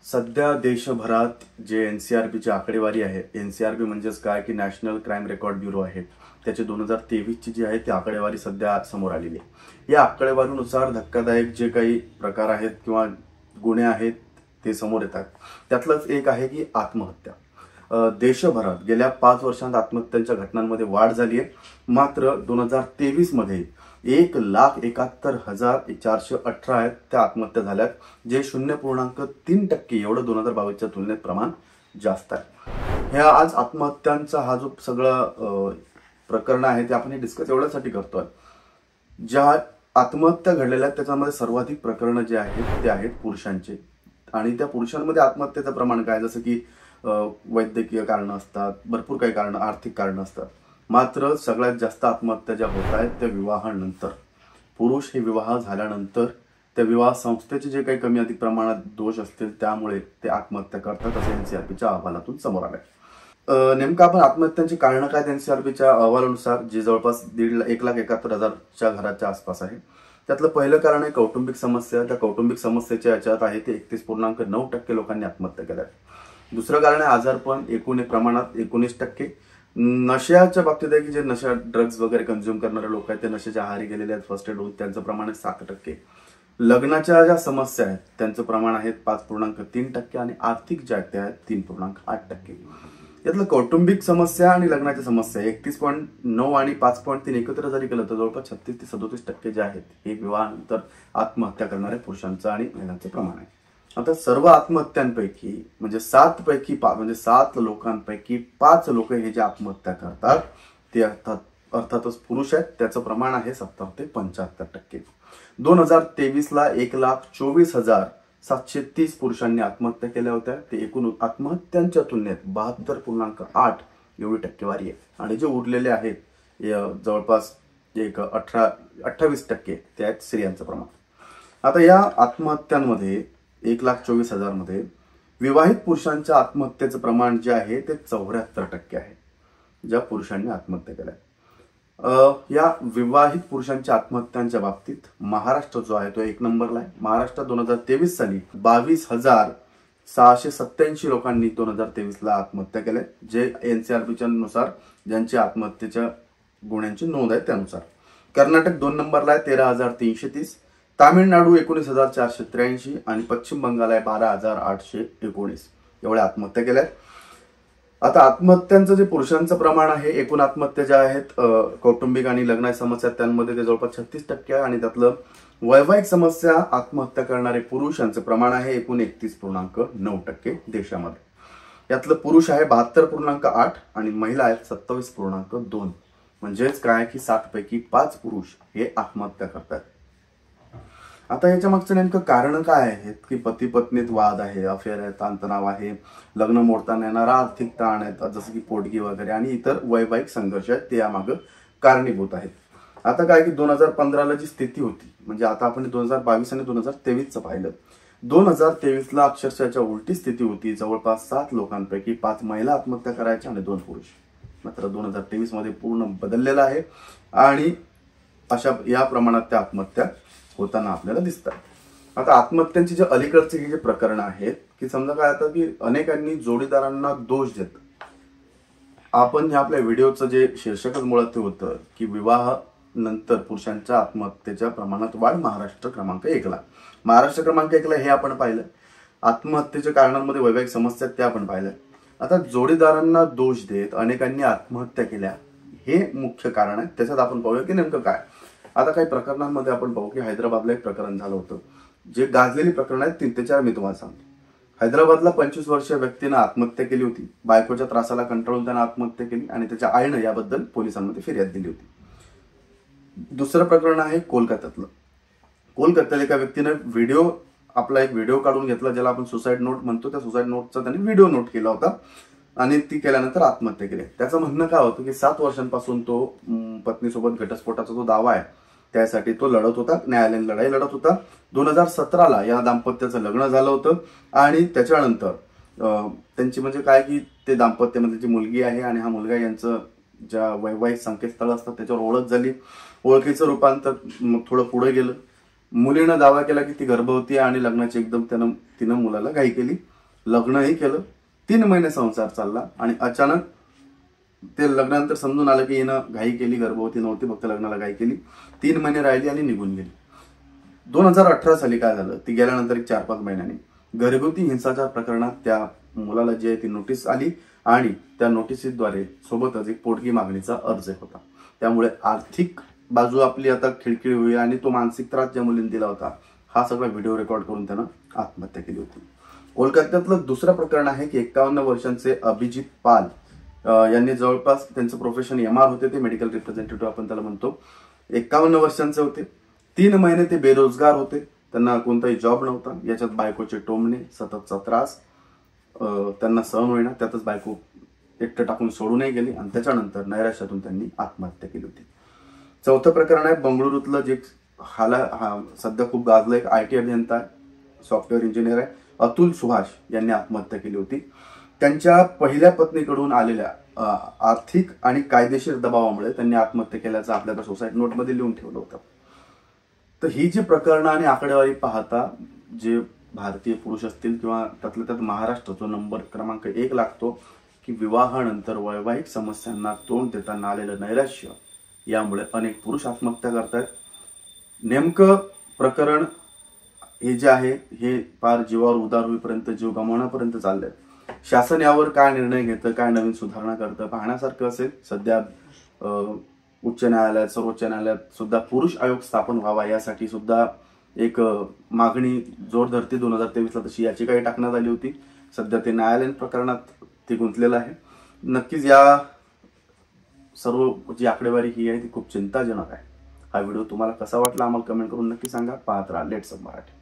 सध्या देशभरात जे एनसीआरबीची आकडेवारी आहे, एनसीआरबी म्हणजेच काय की नॅशनल क्राईम रेकॉर्ड ब्युरो आहे, त्याची 2023ची जी आहे ती आकडेवारी सध्या समोर आलेली आहे। या आकडेवारीनुसार धक्कादायक जे काही प्रकार आहेत किंवा गुन्हे आहेत ते समोर येतात। त्यातलंच एक आहे की आत्महत्या। देशभरात गेल्या 5 वर्षांत आत्महत्यांच्या घटनांमध्ये वाढ झाली आहे। मात्र 2023 मध्ये 1,71,418 आहेत त्या आत्महत्या झाल्यात, जे 0.3% एवढं 2022च्या तुलनेत प्रमाण जास्त आहे। ह्या आज आत्महत्यांचा हा जो सगळा प्रकरण आहे ते आपण डिस्कस एवढ्यासाठी करतोय, ज्या आत्महत्या घडलेल्या आहेत त्याच्यामध्ये सर्वाधिक प्रकरण जे आहेत ते आहेत पुरुषांचे। आणि त्या पुरुषांमध्ये आत्महत्येचं प्रमाण काय, जसं की वैद्यकीय कारण असतात, भरपूर काही कारण, आर्थिक कारण असतात। मात्र सगळ्यात जास्त आत्महत्या ज्या होत आहेत त्या विवाहानंतर। पुरुष हे विवाह झाल्यानंतर त्या विवाह संस्थेचे जे काही कमी अधिक प्रमाणात दोष असतील त्यामुळे ते आत्महत्या करतात, असं एनसीआरबीच्या अहवालातून समोर आलंय। नेमकं आपण आत्महत्यांची कारणं काय, एनसीआरबीच्या अहवालानुसार जे जवळपास 1,71,000च्या घराच्या आसपास आहे, त्यातलं पहिलं कारण आहे कौटुंबिक समस्या। त्या कौटुंबिक समस्येच्या याच्यात आहे ते 31.9% लोकांनी आत्महत्या केल्या। दुसरं कारण आहे आजारपण, एकूण प्रमाणात 19%। नशयाच्या बाबतीत आहे की जे नशा ड्रग्ज वगैरे कंझ्युम करणारे लोक आहेत ते नशेच्या आहारी गेलेले आहेत, फर्स्ट एड होऊन, त्यांचं प्रमाण आहे 7%। लग्नाच्या ज्या समस्या आहेत त्यांचं प्रमाण आहे 5.3% आणि आर्थिक ज्या आहेत त्या आहेत 3.8%। यातलं कौटुंबिक समस्या आणि लग्नाच्या समस्या 31.9 आणि 5.3 एकत्र जरी केलं तर जवळपास 36 ते 37% जे आहेत हे विवाहानंतर आत्महत्या करणाऱ्या पुरुषांचं आणि महिलांचं प्रमाण आहे। आता सर्व आत्महत्यांपैकी म्हणजे 7 लोकांपैकी 5 लोक हे जे आत्महत्या करतात ते अर्थातच पुरुष आहेत। त्याचं प्रमाण आहे 70 ते 75%। 2023ला 1,24,730 पुरुषांनी आत्महत्या केल्या होत्या। ते एकूण आत्महत्यांच्या तुलनेत 72.8 एवढी टक्केवारी आहे। आणि जे उरलेले आहेत जवळपास 28% ते आहेत स्त्रियांचं प्रमाण। आता या आत्महत्यांमध्ये 1,24,000 मध्ये विवाहित पुरुषांच्या आत्महत्येचं प्रमाण जे आहे ते 74% आहे, ज्या पुरुषांनी आत्महत्या केल्या। या विवाहित पुरुषांच्या आत्महत्यांच्या बाबतीत महाराष्ट्र जो आहे तो 1 नंबरला आहे। महाराष्ट्रात 2023 साली 22,687 लोकांनी 2023ला आत्महत्या केल्या, जे एनसीआरबीच्या नुसार ज्यांची आत्महत्येच्या गुन्ह्यांची नोंद आहे त्यानुसार। कर्नाटक 2 नंबरला आहे 13,330, तामिळनाडू 19,483 आणि पश्चिम बंगाल आहे 12,819 एवढ्या आत्महत्या केल्या। आता आत्महत्यांचं जे पुरुषांचं प्रमाण आहे, एकूण आत्महत्या ज्या आहेत कौटुंबिक आणि लग्नाच्या समस्या त्यांमध्ये ते जवळपास 36% आहे। आणि त्यातलं वैवाहिक समस्या आत्महत्या करणारे पुरुषांचं प्रमाण आहे एकूण 31.9% देशामध्ये। यातलं पुरुष आहे 72.8 आणि महिला आहेत 27.2। म्हणजेच काय की 7 पैकी 5 पुरुष हे आत्महत्या करतात। आता याच्या मागचं नेमकं कारण काय आहेत की पती पत्नीत वाद आहे, अफेअर आहे, ताणतणाव आहे, लग्न मोडताना येणारा आर्थिक ताण आहेत, जसं की पोटगी वगैरे आणि इतर वैवाहिक संघर्ष आहेत, ते यामागं कारणीभूत आहेत। आता काय की 2015ला जी स्थिती होती, म्हणजे आता आपण 2022 आणि 2023चं पाहिलं, 2023ला अक्षरशः याच्या उलटी स्थिती होती। जवळपास 7 लोकांपैकी 5 महिला आत्महत्या करायच्या आणि 2 पुरुष। मात्र 2023 मध्ये पूर्ण बदललेलं आहे आणि या प्रमाणात त्या आत्महत्या होताना आपल्याला दिसतात। आता आत्महत्यांची जे अलीकडचे जे प्रकरण आहेत की समजा काय आता की अनेकांनी जोडीदारांना दोष देत, आपण आपल्या व्हिडिओचं जे शीर्षकच मुळात ते होतं की विवाह नंतर पुरुषांच्या आत्महत्येच्या प्रमाणात वाढ महाराष्ट्र क्रमांक 1ला। महाराष्ट्र क्रमांक 1ला हे आपण पाहिलं। आत्महत्येच्या कारणांमध्ये वैवाहिक समस्या ते आपण पाहिलं। आता जोडीदारांना दोष देत अनेकांनी आत्महत्या केल्या हे मुख्य कारण आहे। त्याच्यात आपण पाहूया की नेमकं काय। आता काही प्रकरणांमध्ये आपण पाहू की हैदराबादला एक प्रकरण झालं होतं, जे गाजलेली प्रकरण आहेत 3 ते 4 मी तुम्हाला सांगतो। हैदराबादला 25 वर्षीय व्यक्तीनं आत्महत्या केली होती। बायकोच्या त्रासाला कंटाळून त्यानं आत्महत्या केली आणि त्याच्या आईनं याबद्दल पोलिसांमध्ये फिर्याद दिली होती। दुसरं प्रकरण आहे कोलकात्यातलं। कोलकात्यात एका व्यक्तीनं आपला एक व्हिडिओ काढून घेतला, ज्याला आपण सुसाईड नोट म्हणतो। त्या सुसाईड नोटचा त्याने व्हिडिओ नोट केला होता आणि ती केल्यानंतर आत्महत्या केली। त्याचं म्हणणं काय होतं की 7 वर्षांपासून तो पत्नीसोबत घटस्फोटाचा जो दावा आहे त्यासाठी तो लढत होता, न्यायालयीन लढाई लढत होता। 2017ला या दाम्पत्याचं लग्न झालं होतं आणि त्याच्यानंतर त्यांची म्हणजे काय की ते दाम्पत्यामध्ये जी मुलगी आहे आणि हा मुलगा यांचं ज्या वैवाहिक संकेतस्थळ असतात त्याच्यावर ओळख झाली। ओळखीचं रूपांतर मग थोडं पुढे गेलं। मुलीनं दावा केला की ती गर्भवती आहे आणि लग्नाची एकदम तिनं मुलाला घाई केली लग्नही केलं, 3 महिने संसार चालला आणि अचानक ते लग्नानंतर समजून आलं की हिनं घाई केली, गर्भवती नव्हती, फक्त लग्नाला घाई केली. 3 महिने राहिली आणि निघून गेली. 2018 साली काय झालं, ती गेल्यानंतर एक 4-5 महिन्यांनी घरगुती हिंसाचार प्रकरणात त्या मुलाला जी आहे ती नोटीस आली आणि त्या नोटीसद्वारे सोबतच एक पोटगी मागणीचा अर्ज होता. त्यामुळे आर्थिक बाजू आपली आता खिळखिळी होईल आणि तो मानसिक त्रास ज्या मुलीने दिला होता, हा सगळा व्हिडिओ रेकॉर्ड करून त्यानं आत्महत्या केली होती. कोलकात्यातलं दुसरं प्रकरण आहे की 51 वर्षांचे अभिजित पाल यांनी जवळपास त्यांचं प्रोफेशन MR होते, ते मेडिकल रिप्रेझेंटेटिव्ह आपण त्याला म्हणतो. 51 वर्षांचे होते. 3 महिने ते बेरोजगार होते, त्यांना कोणताही जॉब नव्हता. याच्यात बायकोचे टोमणे, सततचा त्रास त्यांना सहन होईना, त्यातच बायको एकटं टाकून सोडूनही गेली आणि त्याच्यानंतर नैराश्यातून त्यांनी आत्महत्या केली होती. चौथं प्रकरण आहे बंगळुरूतलं, जे सध्या खूप गाजलं, एक IT अभियंता, सॉफ्टवेअर इंजिनियर आहे, अतुल सुभाष यांनी आत्महत्या केली होती. त्यांच्या पहिल्या पत्नीकडून आलेल्या आर्थिक आणि कायदेशीर दबावामुळे त्यांनी आत्महत्या केल्याचं आपल्याला सोसायटी नोटमध्ये लिहून ठेवलं होतं. तर ही जी प्रकरणं आणि आकडेवारी पाहता जे भारतीय पुरुष असतील किंवा त्यातल्या त्यात महाराष्ट्राचा नंबर क्रमांक 1 लागतो की विवाहानंतर वैवाहिक समस्यांना तोंड देताना आलेलं नैराश्य यामुळे अनेक पुरुष आत्महत्या करतात. नेमकं प्रकरण हे जे आहे हे फार जीवावर उदार होईपर्यंत, जीव गमावण्यापर्यंत चाललंय. शासन यावर काय निर्णय घेतं, काय नवीन सुधारणा करतं पाहण्यासारखं असेल. सध्या उच्च न्यायालयात, सर्वोच्च न्यायालयात सुद्धा पुरुष आयोग स्थापन व्हावा यासाठी सुद्धा एक मागणी जोर धरते. 2023ला तशी याचिकाही टाकण्यात आली होती. सध्या ते न्यायालयीन प्रकरणात ते गुंतलेलं आहे. नक्कीच या सर्व जी आकडेवारी ही आहे ती खूप चिंताजनक आहे. हा व्हिडिओ तुम्हाला कसा वाटला आम्हाला कमेंट करून नक्की सांगा. पाहत राहा लेट्स अप मराठी.